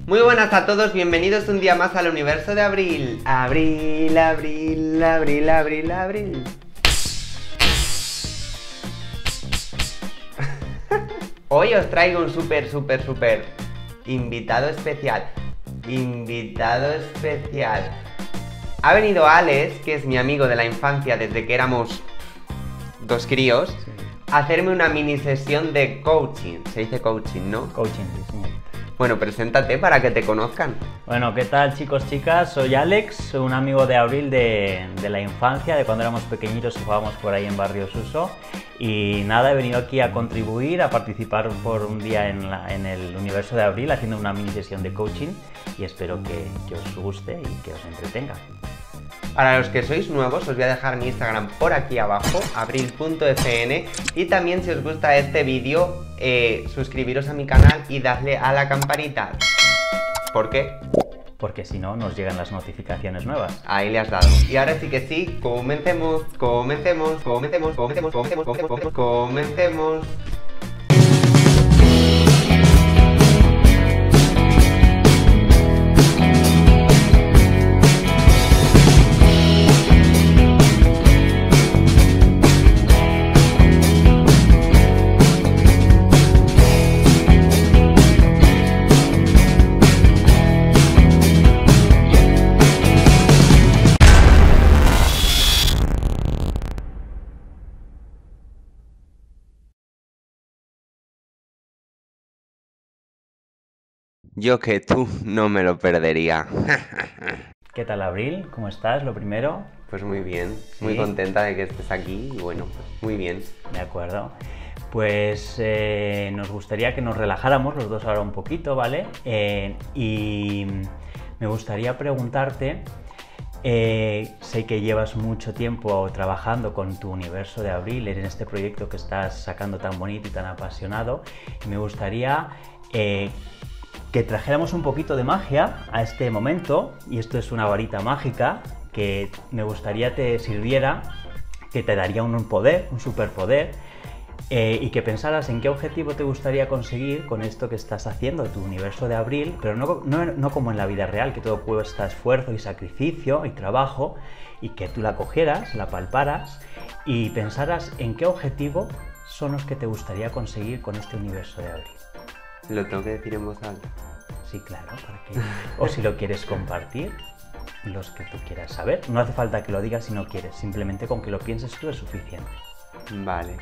Muy buenas a todos, bienvenidos un día más al universo de Abril. Abril, abril, abril, abril, abril. Hoy os traigo un súper invitado especial. Ha venido Alex, que es mi amigo de la infancia desde que éramos dos críos, a hacerme una mini sesión de coaching. Se dice coaching, ¿no? Coaching, sí, señor. Bueno, preséntate para que te conozcan. Bueno, ¿qué tal, chicos, chicas? Soy Alex, un amigo de Abril de la infancia, de cuando éramos pequeñitos y jugábamos por ahí en Barrio Suso. Y nada, he venido aquí a contribuir, a participar por un día en el universo de Abril haciendo una mini sesión de coaching y espero que os guste y que os entretenga. Para los que sois nuevos, os voy a dejar mi Instagram por aquí abajo, abril.fn, y también si os gusta este vídeo, suscribiros a mi canal y dadle a la campanita. ¿Por qué? Porque si no, nos llegan las notificaciones nuevas. Ahí le has dado. Y ahora sí que sí, comencemos. Yo que tú no me lo perdería. ¿Qué tal, Abril? ¿Cómo estás? Lo primero. Pues muy bien, ¿Sí? Muy contenta de que estés aquí y bueno, pues muy bien. De acuerdo. Pues nos gustaría que nos relajáramos los dos ahora un poquito, ¿vale? Y me gustaría preguntarte, sé que llevas mucho tiempo trabajando con tu universo de Abril en este proyecto que estás sacando tan bonito y tan apasionado, y me gustaría que trajéramos un poquito de magia a este momento, y esto es una varita mágica que me gustaría te sirviera, que te daría un poder, un superpoder, y que pensaras en qué objetivo te gustaría conseguir con esto que estás haciendo, tu universo de Abril, pero no como en la vida real, que todo cuesta esfuerzo y sacrificio y trabajo, y que tú la cogieras, la palparas y pensaras en qué objetivo son los que te gustaría conseguir con este universo de Abril. ¿Lo tengo que decir en voz alta? Sí, claro, para que... o si lo quieres compartir, los que tú quieras saber. No hace falta que lo digas si no quieres, simplemente con que lo pienses tú es suficiente. Vale.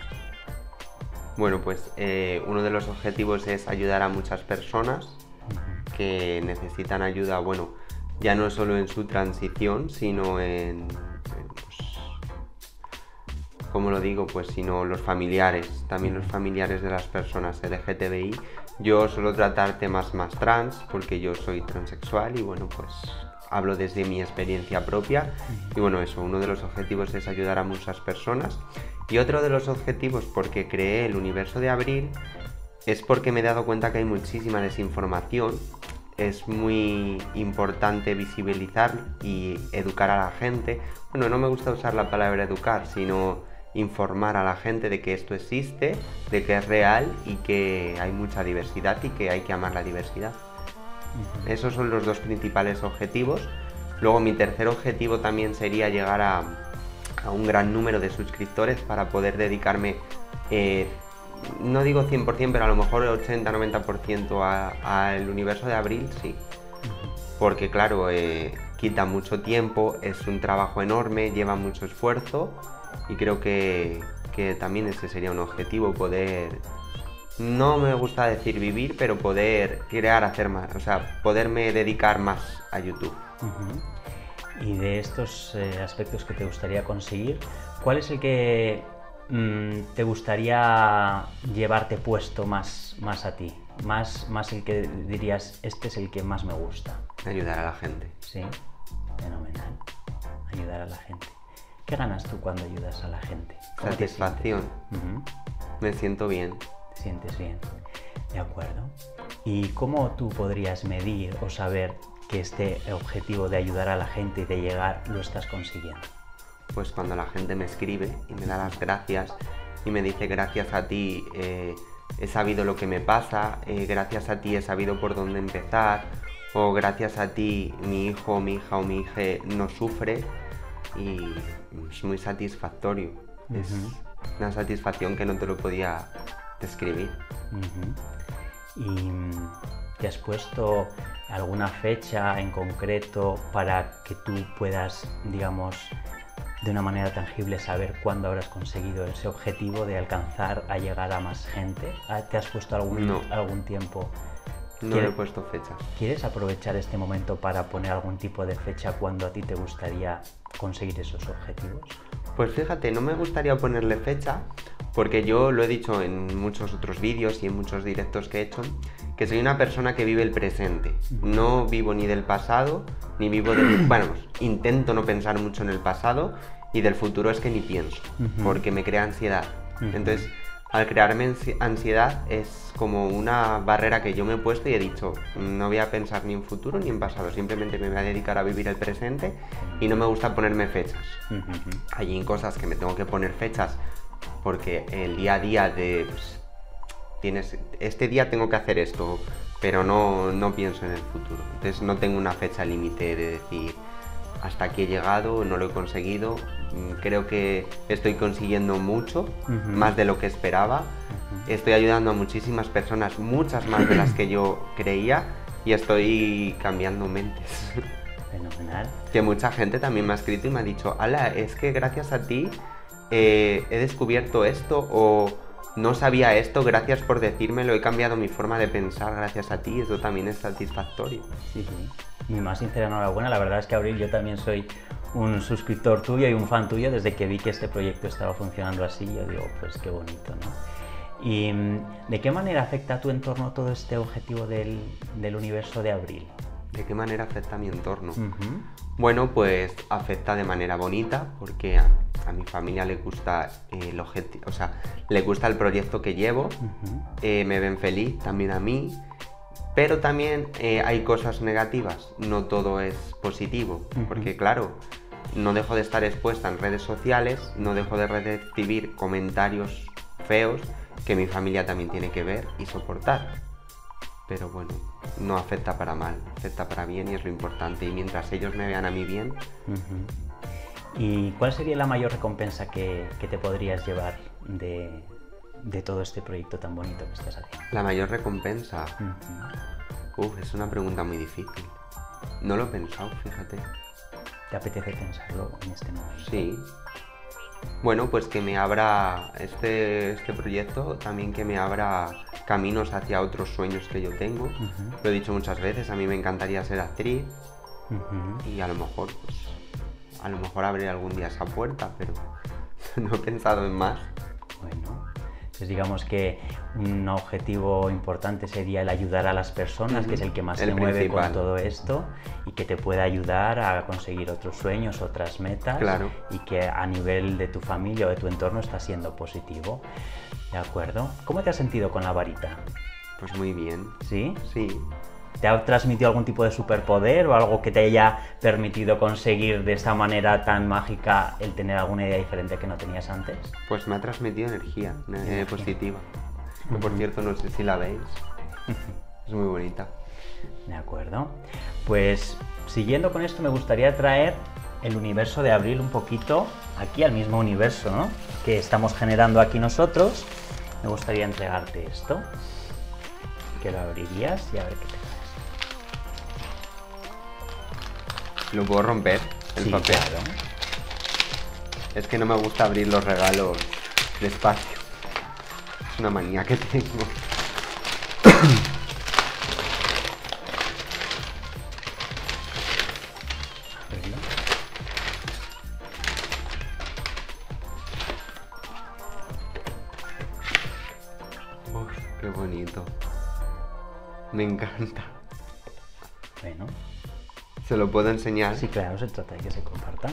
Bueno, pues uno de los objetivos es ayudar a muchas personas que necesitan ayuda, bueno, ya no solo en su transición, sino ¿cómo lo digo? Pues sino los familiares, también los familiares de las personas LGTBI. Yo suelo tratar temas más trans, porque yo soy transexual y bueno, pues hablo desde mi experiencia propia. Y bueno, eso, uno de los objetivos es ayudar a muchas personas. Y otro de los objetivos, porque creé el universo de Abril, es porque me he dado cuenta que hay muchísima desinformación. Es muy importante visibilizar y educar a la gente. Bueno, no me gusta usar la palabra educar, sino informar a la gente de que esto existe, de que es real y que hay mucha diversidad y que hay que amar la diversidad. Esos son los dos principales objetivos. Luego mi tercer objetivo también sería llegar a un gran número de suscriptores para poder dedicarme, no digo 100%, pero a lo mejor 80-90% al universo de Abril, sí. Porque claro, quita mucho tiempo, es un trabajo enorme, lleva mucho esfuerzo. Y creo que también ese sería un objetivo, poder, no me gusta decir vivir, pero poder crear, hacer más, o sea, poderme dedicar más a YouTube. Y de estos aspectos que te gustaría conseguir, ¿cuál es el que te gustaría llevarte puesto más a ti? Más el que dirías, este es el que más me gusta. Ayudar a la gente. Sí, fenomenal. Ayudar a la gente. ¿Qué ganas tú cuando ayudas a la gente? Satisfacción. Me siento bien. Te sientes bien. De acuerdo. ¿Y cómo tú podrías medir o saber que este objetivo de ayudar a la gente y de llegar lo estás consiguiendo? Pues cuando la gente me escribe y me da las gracias y me dice gracias a ti he sabido lo que me pasa, gracias a ti he sabido por dónde empezar, o gracias a ti mi hijo, mi hija o mi hija no sufre, y es muy satisfactorio. Es una satisfacción que no te lo podía describir. ¿Y te has puesto alguna fecha en concreto para que tú puedas, digamos, de una manera tangible saber cuándo habrás conseguido ese objetivo de alcanzar a llegar a más gente? ¿Te has puesto algún tiempo? No le he puesto fechas. ¿Quieres aprovechar este momento para poner algún tipo de fecha cuando a ti te gustaría conseguir esos objetivos? Pues fíjate, no me gustaría ponerle fecha, porque yo lo he dicho en muchos otros vídeos y en muchos directos que he hecho, que soy una persona que vive el presente. No vivo ni del pasado, ni vivo del... Bueno, pues, intento no pensar mucho en el pasado, y del futuro es que ni pienso, porque me crea ansiedad. Entonces, al crearme ansiedad es como una barrera que yo me he puesto y he dicho, no voy a pensar ni en futuro ni en pasado, simplemente me voy a dedicar a vivir el presente, y no me gusta ponerme fechas. Hay cosas que me tengo que poner fechas porque el día a día de... Pues, este día tengo que hacer esto, pero no pienso en el futuro. Entonces no tengo una fecha límite de decir hasta aquí he llegado, no lo he conseguido. Creo que estoy consiguiendo mucho, más de lo que esperaba. Estoy ayudando a muchísimas personas, muchas más de las que yo creía, y estoy cambiando mentes. Fenomenal. Que mucha gente también me ha escrito y me ha dicho, ala, es que gracias a ti he descubierto esto, o no sabía esto, gracias por decírmelo, he cambiado mi forma de pensar gracias a ti. Eso también es satisfactorio. Sí. Mi más sincera enhorabuena. La verdad es que, Abril, yo también soy un suscriptor tuyo y un fan tuyo. Desde que vi que este proyecto estaba funcionando así, yo digo, pues qué bonito, ¿no? ¿Y de qué manera afecta a tu entorno todo este objetivo del universo de Abril? ¿De qué manera afecta a mi entorno? Bueno, pues afecta de manera bonita, porque a mi familia le gusta el objetivo, o sea, le gusta el proyecto que llevo, me ven feliz, también a mí, pero también hay cosas negativas, no todo es positivo, porque claro, no dejo de estar expuesta en redes sociales, no dejo de recibir comentarios feos que mi familia también tiene que ver y soportar. Pero bueno, no afecta para mal, afecta para bien, y es lo importante. Y mientras ellos me vean a mí bien... ¿Y cuál sería la mayor recompensa que te podrías llevar de todo este proyecto tan bonito que estás haciendo? La mayor recompensa... es una pregunta muy difícil. No lo he pensado, fíjate. ¿Te apetece pensarlo en este momento? Sí. Bueno, pues que me abra este proyecto, también que me abra caminos hacia otros sueños que yo tengo. Lo he dicho muchas veces, a mí me encantaría ser actriz, y a lo mejor abriré algún día esa puerta, pero no he pensado en más. Bueno, pues digamos que un objetivo importante sería el ayudar a las personas, que es el que más te mueve con todo esto, y que te pueda ayudar a conseguir otros sueños, otras metas, y que a nivel de tu familia o de tu entorno está siendo positivo. ¿De acuerdo? ¿Cómo te has sentido con la varita? Pues muy bien. ¿Sí? Sí. ¿Te ha transmitido algún tipo de superpoder o algo que te haya permitido conseguir de esta manera tan mágica el tener alguna idea diferente que no tenías antes? Pues me ha transmitido energía positiva. Que por cierto, no sé si la veis. Es muy bonita. De acuerdo. Pues siguiendo con esto, me gustaría traer el universo de Abril un poquito aquí al mismo universo, ¿no?, que estamos generando aquí nosotros. Me gustaría entregarte esto, que lo abrirías y a ver qué te parece. ¿Lo puedo romper, el papel? Claro. Es que no me gusta abrir los regalos despacio. Es una manía que tengo. Qué bonito. Me encanta. Bueno. ¿Se lo puedo enseñar? Sí, claro, se trata de que se comparta.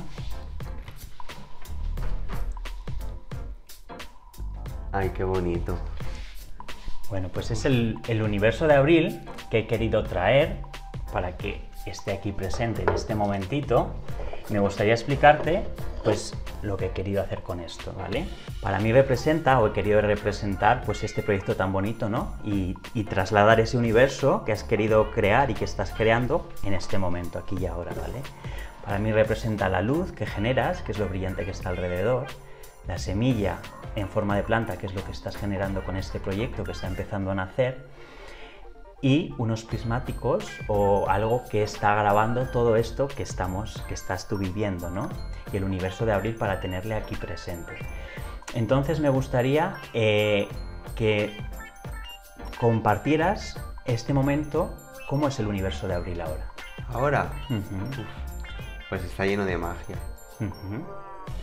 Ay, qué bonito. Bueno, pues es el universo de Abril que he querido traer para que esté aquí presente en este momentito. me gustaría explicarte pues lo que he querido hacer con esto, ¿vale? Para mí representa, o he querido representar, pues este proyecto tan bonito, ¿no? Y trasladar ese universo que has querido crear y que estás creando en este momento, aquí y ahora, ¿vale? Para mí representa la luz que generas, que es lo brillante que está alrededor, la semilla en forma de planta, que es lo que estás generando con este proyecto que está empezando a nacer, y unos prismáticos o algo que está grabando todo esto que estás tú viviendo, ¿no? Y el universo de Abril para tenerle aquí presente. Entonces me gustaría que compartieras este momento, cómo es el universo de Abril ahora. Ahora, pues está lleno de magia.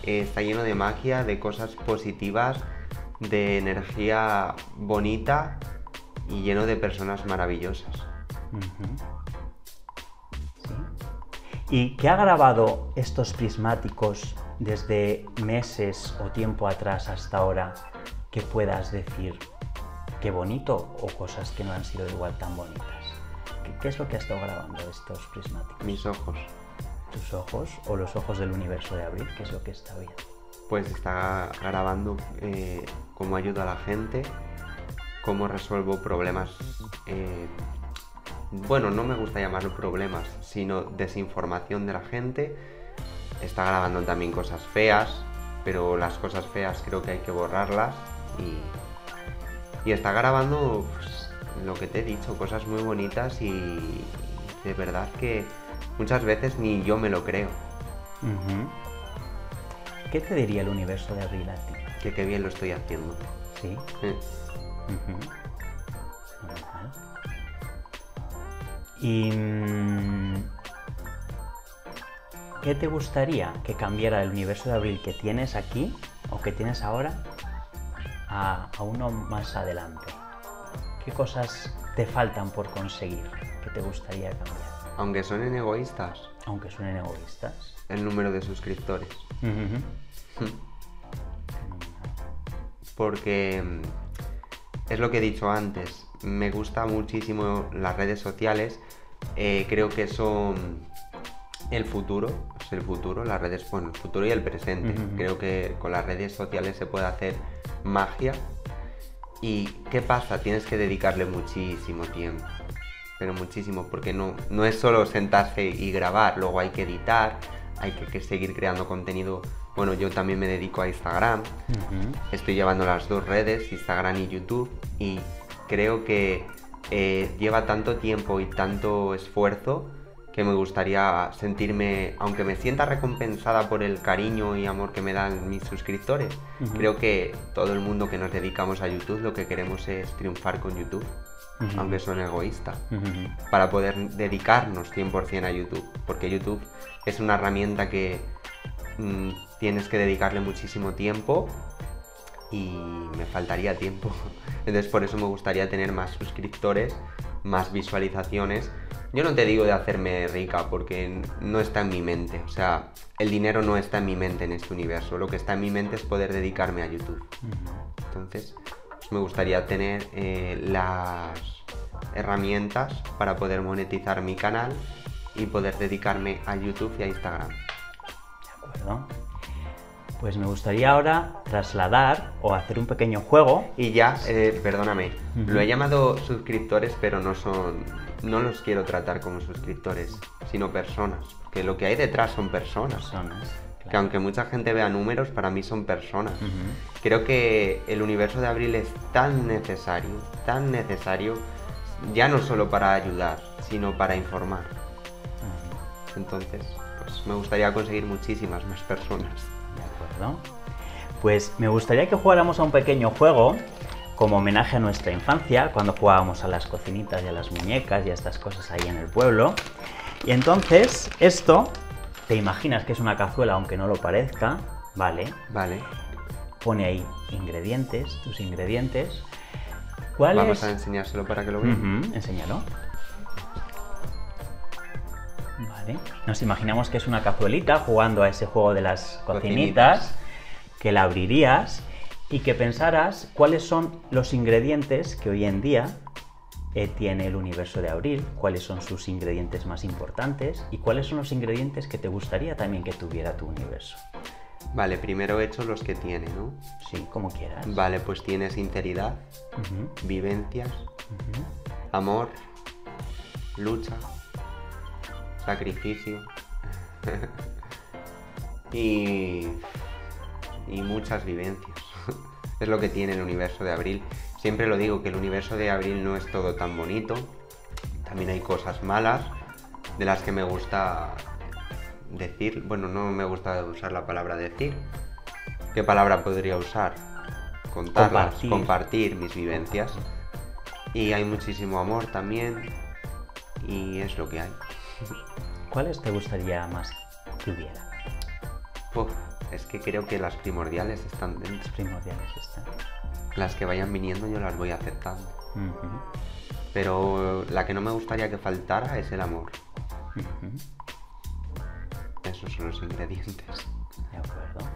Está lleno de magia, de cosas positivas, de energía bonita y lleno de personas maravillosas. ¿Sí? ¿Y qué ha grabado estos prismáticos desde meses o tiempo atrás hasta ahora que puedas decir qué bonito o cosas que no han sido igual tan bonitas? ¿Qué es lo que ha estado grabando estos prismáticos? Mis ojos. ¿Tus ojos o los ojos del universo de Abril? ¿Qué es lo que está viendo? Pues está grabando cómo ayudo a la gente, cómo resuelvo problemas, bueno, no me gusta llamarlo problemas, sino desinformación de la gente. Está grabando también cosas feas, pero las cosas feas creo que hay que borrarlas. Y está grabando, pues, lo que te he dicho, cosas muy bonitas y de verdad que muchas veces ni yo me lo creo. ¿Qué te diría el universo de Abril a ti? Que qué bien lo estoy haciendo. ¿Sí? ¿Y qué te gustaría que cambiara el universo de Abril que tienes aquí o que tienes ahora a uno más adelante? ¿Qué cosas te faltan por conseguir que te gustaría cambiar? Aunque suenen egoístas. Aunque suenen egoístas. El número de suscriptores. Porque es lo que he dicho antes, me gusta muchísimo las redes sociales, creo que son el futuro, es el futuro, las redes, bueno, el futuro y el presente. Creo que con las redes sociales se puede hacer magia. ¿Y qué pasa? Tienes que dedicarle muchísimo tiempo, pero muchísimo, porque no es solo sentarse y grabar, luego hay que editar, hay que seguir creando contenido. Bueno, yo también me dedico a Instagram, estoy llevando las dos redes, Instagram y YouTube, y creo que lleva tanto tiempo y tanto esfuerzo que me gustaría sentirme, aunque me sienta recompensada por el cariño y amor que me dan mis suscriptores, creo que todo el mundo que nos dedicamos a YouTube lo que queremos es triunfar con YouTube, aunque suene egoísta, para poder dedicarnos 100% a YouTube, porque YouTube es una herramienta que tienes que dedicarle muchísimo tiempo y me faltaría tiempo. Entonces por eso me gustaría tener más suscriptores, más visualizaciones. Yo no te digo de hacerme rica porque no está en mi mente, o sea, el dinero no está en mi mente en este universo, lo que está en mi mente es poder dedicarme a YouTube. Entonces pues me gustaría tener las herramientas para poder monetizar mi canal y poder dedicarme a YouTube y a Instagram. De acuerdo. Pues me gustaría ahora trasladar o hacer un pequeño juego. Y ya, perdóname, lo he llamado suscriptores, pero no los quiero tratar como suscriptores, sino personas, porque lo que hay detrás son personas. Claro. Que aunque mucha gente vea números, para mí son personas. Creo que el universo de Abril es tan necesario, ya no solo para ayudar, sino para informar. Entonces, pues me gustaría conseguir muchísimas más personas. De acuerdo. Pues me gustaría que jugáramos a un pequeño juego como homenaje a nuestra infancia, cuando jugábamos a las cocinitas y a las muñecas y a estas cosas ahí en el pueblo. Y entonces, esto, te imaginas que es una cazuela, aunque no lo parezca, ¿vale? Vale. Pone ahí ingredientes, tus ingredientes. Vamos a enseñárselo para que lo vean. Enséñalo. Vale. Nos imaginamos que es una cazuelita jugando a ese juego de las cocinitas, que la abrirías y que pensaras cuáles son los ingredientes que hoy en día tiene el universo de Abril, cuáles son sus ingredientes más importantes y cuáles son los ingredientes que te gustaría también que tuviera tu universo. Vale, primero he hecho los que tiene, ¿no? Sí, como quieras. Vale, pues tiene sinceridad, vivencias, amor, lucha, sacrificio y muchas vivencias. Es lo que tiene el universo de Abril. Siempre lo digo, que el universo de Abril no es todo tan bonito. También hay cosas malas de las que me gusta decir. Bueno, no me gusta usar la palabra decir. ¿Qué palabra podría usar? Contarlas, compartir mis vivencias. Y hay muchísimo amor también. Y es lo que hay. ¿Cuáles te gustaría más que hubiera? Es que creo que las primordiales están dentro. Las primordiales están. Las que vayan viniendo yo las voy aceptando. Pero la que no me gustaría que faltara es el amor. Esos son los ingredientes. De acuerdo.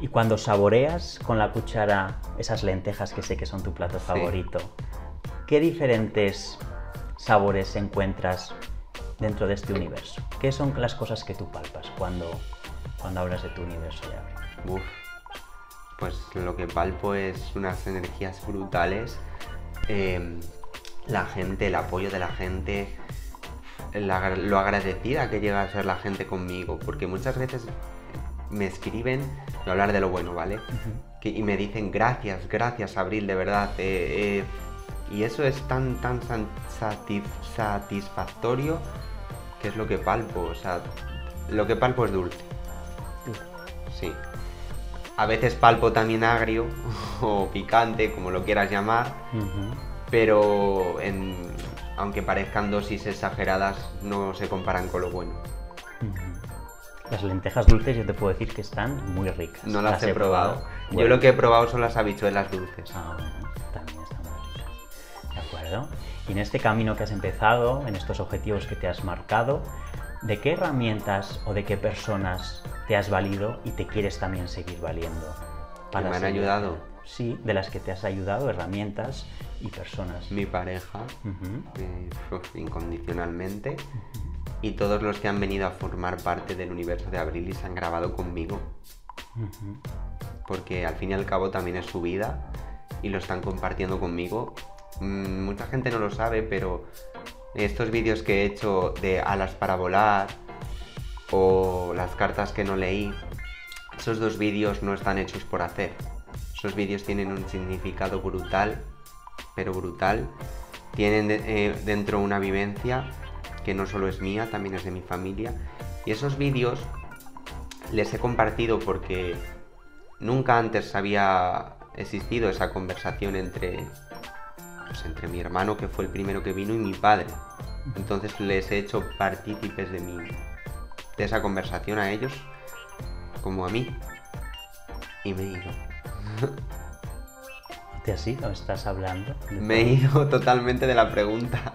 Y cuando saboreas con la cuchara esas lentejas que sé que son tu plato favorito, ¿qué diferentes sabores encuentras dentro de este universo? ¿Qué son las cosas que tú palpas cuando hablas de tu universo de Abril? Pues lo que palpo es unas energías brutales, la gente, el apoyo de la gente, lo agradecida que llega a ser la gente conmigo, porque muchas veces me escriben, voy a hablar de lo bueno, ¿vale? Y me dicen gracias Abril, de verdad, y eso es tan satisfactorio, que es lo que palpo, o sea, lo que palpo es dulce. Sí. A veces palpo también agrio o picante, como lo quieras llamar, pero aunque parezcan dosis exageradas, no se comparan con lo bueno. Las lentejas dulces yo te puedo decir que están muy ricas. No las he probado. Bueno. Yo lo que he probado son las habichuelas dulces. Bueno, también están muy ricas. De acuerdo. Y en este camino que has empezado, en estos objetivos que te has marcado, ¿de qué herramientas o de qué personas te has valido y te quieres también seguir valiendo? ¿Que me han ayudado? Sí, de las que te has ayudado, herramientas y personas. Mi pareja, incondicionalmente, y todos los que han venido a formar parte del universo de Abril y se han grabado conmigo. Porque al fin y al cabo también es su vida y lo están compartiendo conmigo. Mucha gente no lo sabe, pero estos vídeos que he hecho de alas para volar o las cartas que no leí, esos dos vídeos no están hechos por hacer. Esos vídeos tienen un significado brutal, pero brutal. Tienen dentro una vivencia que no solo es mía, también es de mi familia. Y esos vídeos les he compartido porque nunca antes había existido esa conversación entre mi hermano, que fue el primero que vino, y mi padre. Entonces les he hecho partícipes de esa conversación a ellos como a mí, y me he ido. ¿Te has ido? ¿Estás hablando? Me he ido totalmente de la pregunta.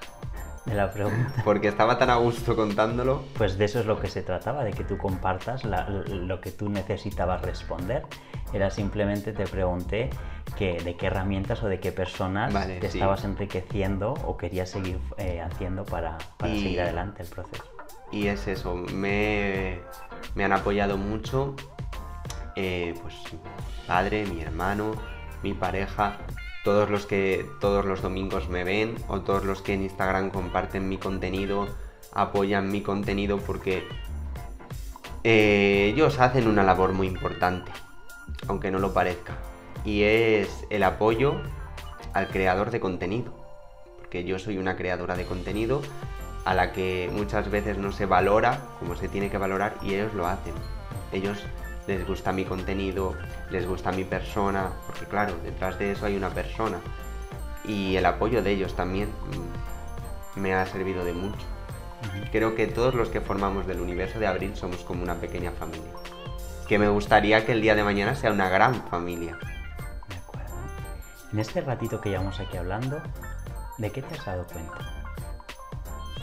De la pregunta. Porque estaba tan a gusto contándolo. Pues de eso es lo que se trataba, de que tú compartas lo que tú necesitabas responder. Era simplemente, te pregunté de qué herramientas o de qué personas te estabas enriqueciendo o querías seguir haciendo para seguir adelante el proceso. Y es eso, me han apoyado mucho, pues mi padre, mi hermano, mi pareja, todos los domingos me ven, o todos los que en Instagram comparten mi contenido, apoyan mi contenido, porque ellos hacen una labor muy importante, aunque no lo parezca, y es el apoyo al creador de contenido, porque yo soy una creadora de contenido a la que muchas veces no se valora como se tiene que valorar, y ellos lo hacen. Ellos les gusta mi contenido, les gusta mi persona, porque claro, detrás de eso hay una persona, y el apoyo de ellos también me ha servido de mucho. Creo que todos los que formamos del universo de Abril somos como una pequeña familia, que me gustaría que el día de mañana sea una gran familia. De acuerdo. En este ratito que llevamos aquí hablando, ¿de qué te has dado cuenta?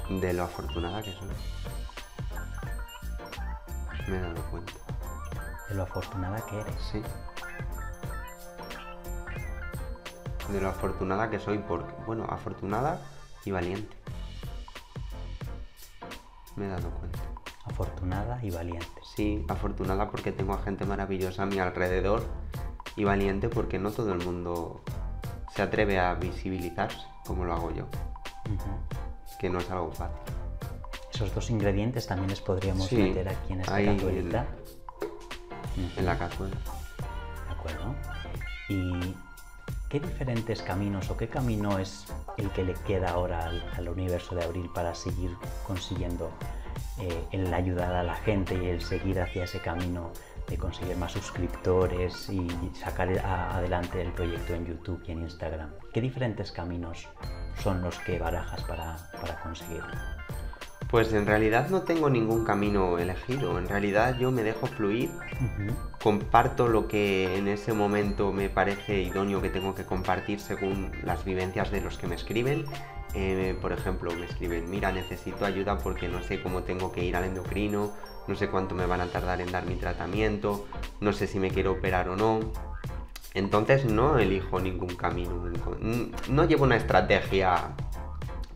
De lo afortunada que soy. Me he dado cuenta. De lo afortunada que eres. Sí. de lo afortunada que soy, porque, bueno, afortunada y valiente. Me he dado cuenta. Afortunada y valiente. Sí, afortunada porque tengo a gente maravillosa a mi alrededor y valiente porque no todo el mundo se atreve a visibilizarse como lo hago yo, que no es algo fácil. Esos dos ingredientes también les podríamos Sí, meter aquí en esta ahí cazuelita. En la cazuela. De acuerdo. ¿Y qué diferentes caminos o qué camino es el que le queda ahora al universo de Abril para seguir consiguiendo el ayudar a la gente y el seguir hacia ese camino de conseguir más suscriptores y sacar adelante el proyecto en YouTube y en Instagram? ¿Qué diferentes caminos son los que barajas para conseguirlo? Pues en realidad no tengo ningún camino elegido, en realidad yo me dejo fluir, comparto lo que en ese momento me parece idóneo que tengo que compartir según las vivencias de los que me escriben. Por ejemplo, me escriben, mira, necesito ayuda porque no sé cómo tengo que ir al endocrino, no sé cuánto me van a tardar en dar mi tratamiento, no sé si me quiero operar o no. Entonces no elijo ningún camino, no llevo una estrategia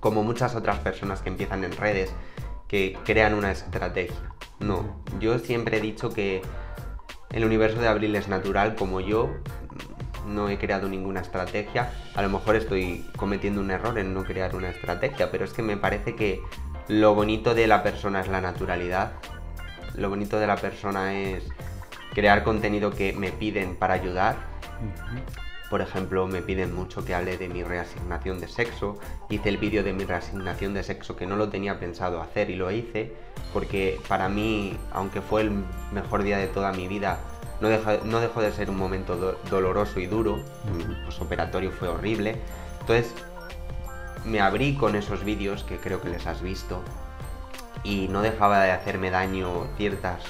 como muchas otras personas que empiezan en redes, que crean una estrategia. No, yo siempre he dicho que el universo de Abril es natural como yo. No he creado ninguna estrategia. A lo mejor estoy cometiendo un error en no crear una estrategia, pero es que me parece que lo bonito de la persona es la naturalidad. Lo bonito de la persona es crear contenido que me piden para ayudar. Por ejemplo, me piden mucho que hable de mi reasignación de sexo. Hice el vídeo de mi reasignación de sexo que no lo tenía pensado hacer y lo hice porque para mí, aunque fue el mejor día de toda mi vida, no dejó de ser un momento doloroso y duro. El posoperatorio fue horrible. Entonces me abrí con esos vídeos que creo que les has visto y no dejaba de hacerme daño ciertas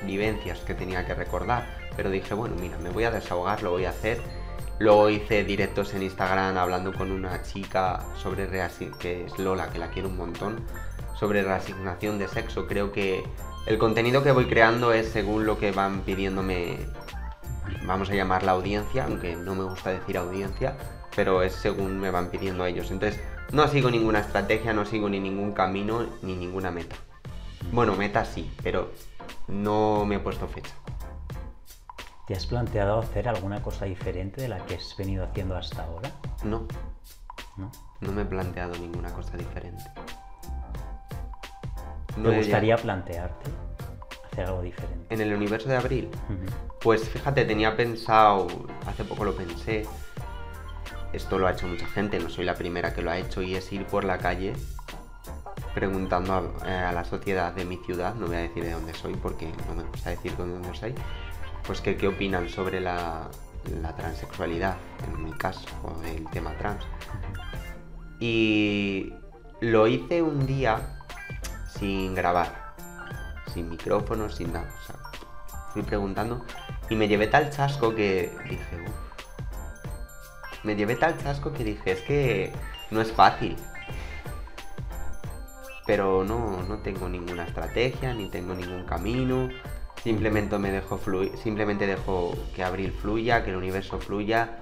vivencias que tenía que recordar. Pero dije, bueno, mira, me voy a desahogar, lo voy a hacer. Luego hice directos en Instagram hablando con una chica sobre que es Lola, que la quiero un montón, sobre reasignación de sexo. Creo que el contenido que voy creando es según lo que van pidiéndome, vamos a llamar la audiencia, aunque no me gusta decir audiencia, pero es según me van pidiendo ellos. Entonces no sigo ninguna estrategia, no sigo ni ningún camino, ni ninguna meta. Bueno, meta sí, pero no me he puesto fecha. ¿Te has planteado hacer alguna cosa diferente de la que has venido haciendo hasta ahora? No. ¿No? No me he planteado ninguna cosa diferente. ¿Te gustaría plantearte hacer algo diferente? En el universo de Abril, pues fíjate, tenía pensado, hace poco lo pensé, esto lo ha hecho mucha gente, no soy la primera que lo ha hecho, y es ir por la calle preguntando a la sociedad de mi ciudad, no voy a decir de dónde soy porque no me gusta decir de dónde soy, pues que qué opinan sobre la transexualidad, en mi caso, o el tema trans. Y lo hice un día sin grabar, sin micrófono, sin nada. O sea, fui preguntando y me llevé tal chasco que dije, me llevé tal chasco que dije, es que no es fácil. Pero no tengo ninguna estrategia, ni tengo ningún camino. Simplemente me dejo fluir, simplemente dejo que Abril fluya, que el universo fluya,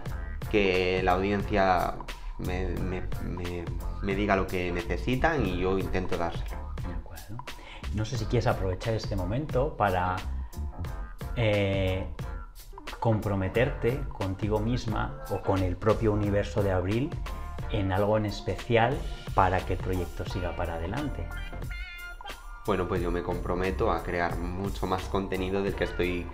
que la audiencia me diga lo que necesitan y yo intento dárselo. De acuerdo. No sé si quieres aprovechar este momento para comprometerte contigo misma o con el propio universo de Abril en algo en especial para que el proyecto siga para adelante. Bueno, pues yo me comprometo a crear mucho más contenido del que estoy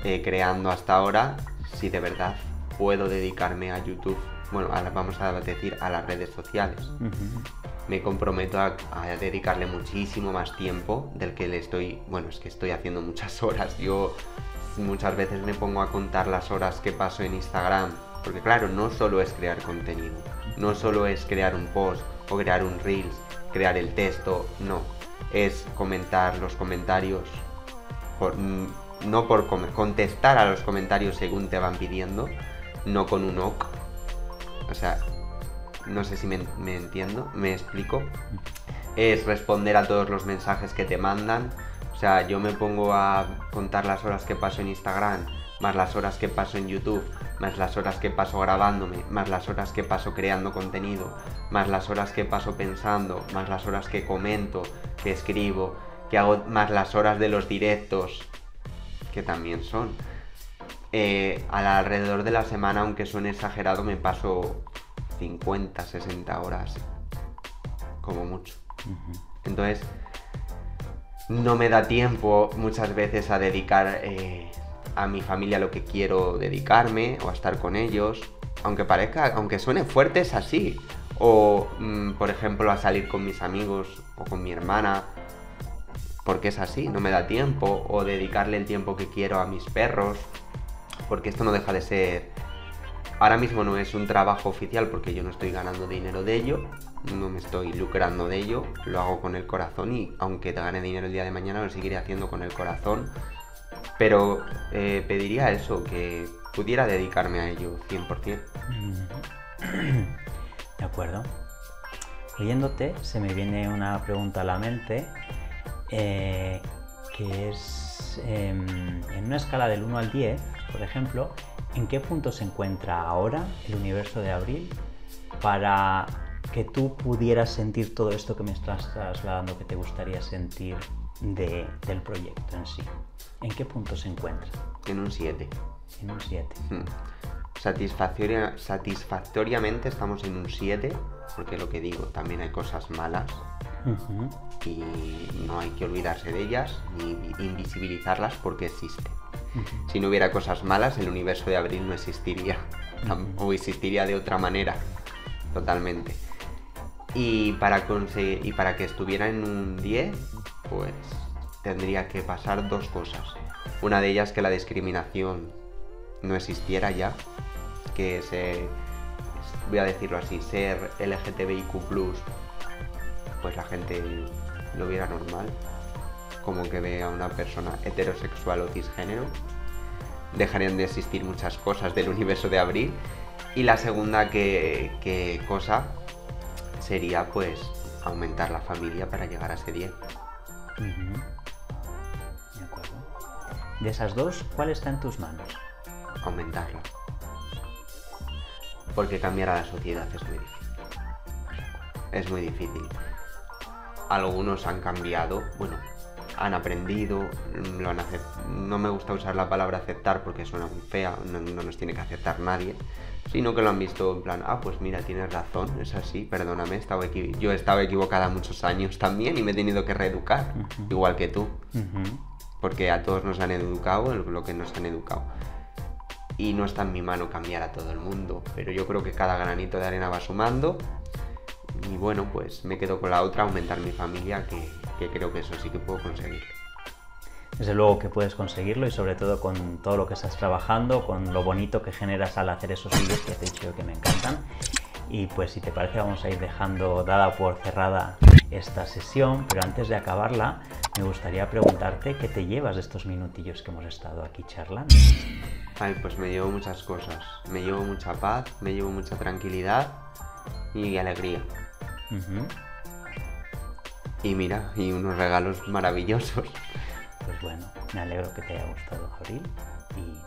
creando hasta ahora, si de verdad puedo dedicarme a YouTube, bueno, vamos a decir a las redes sociales. Me comprometo a dedicarle muchísimo más tiempo del que le estoy, bueno, es que estoy haciendo muchas horas. Yo muchas veces me pongo a contar las horas que paso en Instagram, porque claro, no solo es crear contenido, no solo es crear un post o crear un Reels, crear el texto, no. Es comentar los comentarios, contestar a los comentarios según te van pidiendo, no con un ok. O sea, no sé si me entiendo, me explico. Es responder a todos los mensajes que te mandan. O sea, yo me pongo a contar las horas que paso en Instagram más las horas que paso en YouTube, más las horas que paso grabándome, más las horas que paso creando contenido, más las horas que paso pensando, más las horas que comento, que escribo, que hago, más las horas de los directos, que también son. Alrededor de la semana, aunque suene exagerado, me paso 50, 60 horas, como mucho. Entonces, no me da tiempo muchas veces a dedicar a mi familia lo que quiero dedicarme o a estar con ellos, aunque suene fuerte, es así. O, por ejemplo, a salir con mis amigos o con mi hermana, porque es así, no me da tiempo. O dedicarle el tiempo que quiero a mis perros, porque esto no deja de ser... Ahora mismo no es un trabajo oficial porque yo no estoy ganando dinero de ello, no me estoy lucrando de ello, lo hago con el corazón y aunque te gane dinero el día de mañana lo seguiré haciendo con el corazón, pero pediría eso, que pudiera dedicarme a ello 100%. De acuerdo. Oyéndote se me viene una pregunta a la mente que es en una escala del 1 al 10, por ejemplo, ¿en qué punto se encuentra ahora el universo de Abril para que tú pudieras sentir todo esto que me estás trasladando que te gustaría sentir del proyecto en sí? ¿En qué punto se encuentra? En un 7. En un 7. Satisfactoriamente estamos en un 7, porque lo que digo, también hay cosas malas y no hay que olvidarse de ellas ni invisibilizarlas porque existen. Si no hubiera cosas malas, el universo de Abril no existiría, o existiría de otra manera, totalmente. Y para que estuviera en un 10, pues tendría que pasar dos cosas. Una de ellas, que la discriminación no existiera ya, que voy a decirlo así, ser LGTBIQ+, pues la gente lo viera normal, como que vea a una persona heterosexual o cisgénero. Dejarían de existir muchas cosas del universo de Abril. Y la segunda cosa sería pues aumentar la familia para llegar a ese 10. De acuerdo. De esas dos, ¿cuál está en tus manos? Aumentarla. Porque cambiar a la sociedad es muy difícil. Es muy difícil. Algunos han cambiado, bueno, han aprendido, no me gusta usar la palabra aceptar porque suena muy fea, no nos tiene que aceptar nadie, sino que lo han visto en plan, pues mira, tienes razón, es así, perdóname, yo he estado equivocada muchos años también y me he tenido que reeducar, igual que tú, porque a todos nos han educado lo que nos han educado. Y no está en mi mano cambiar a todo el mundo, pero yo creo que cada granito de arena va sumando. Y bueno, pues me quedo con la otra, aumentar mi familia, que creo que eso sí que puedo conseguirlo. Desde luego que puedes conseguirlo, y sobre todo con todo lo que estás trabajando, con lo bonito que generas al hacer esos vídeos que te he dicho yo que me encantan. Y pues si te parece vamos a ir dejando dada por cerrada esta sesión, pero antes de acabarla me gustaría preguntarte qué te llevas de estos minutillos que hemos estado aquí charlando. Ay, pues me llevo muchas cosas, me llevo mucha paz, me llevo mucha tranquilidad y alegría. Y mira, y unos regalos maravillosos. Pues bueno, me alegro que te haya gustado, Abril, y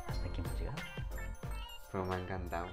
hasta aquí hemos llegado. Pues me ha encantado.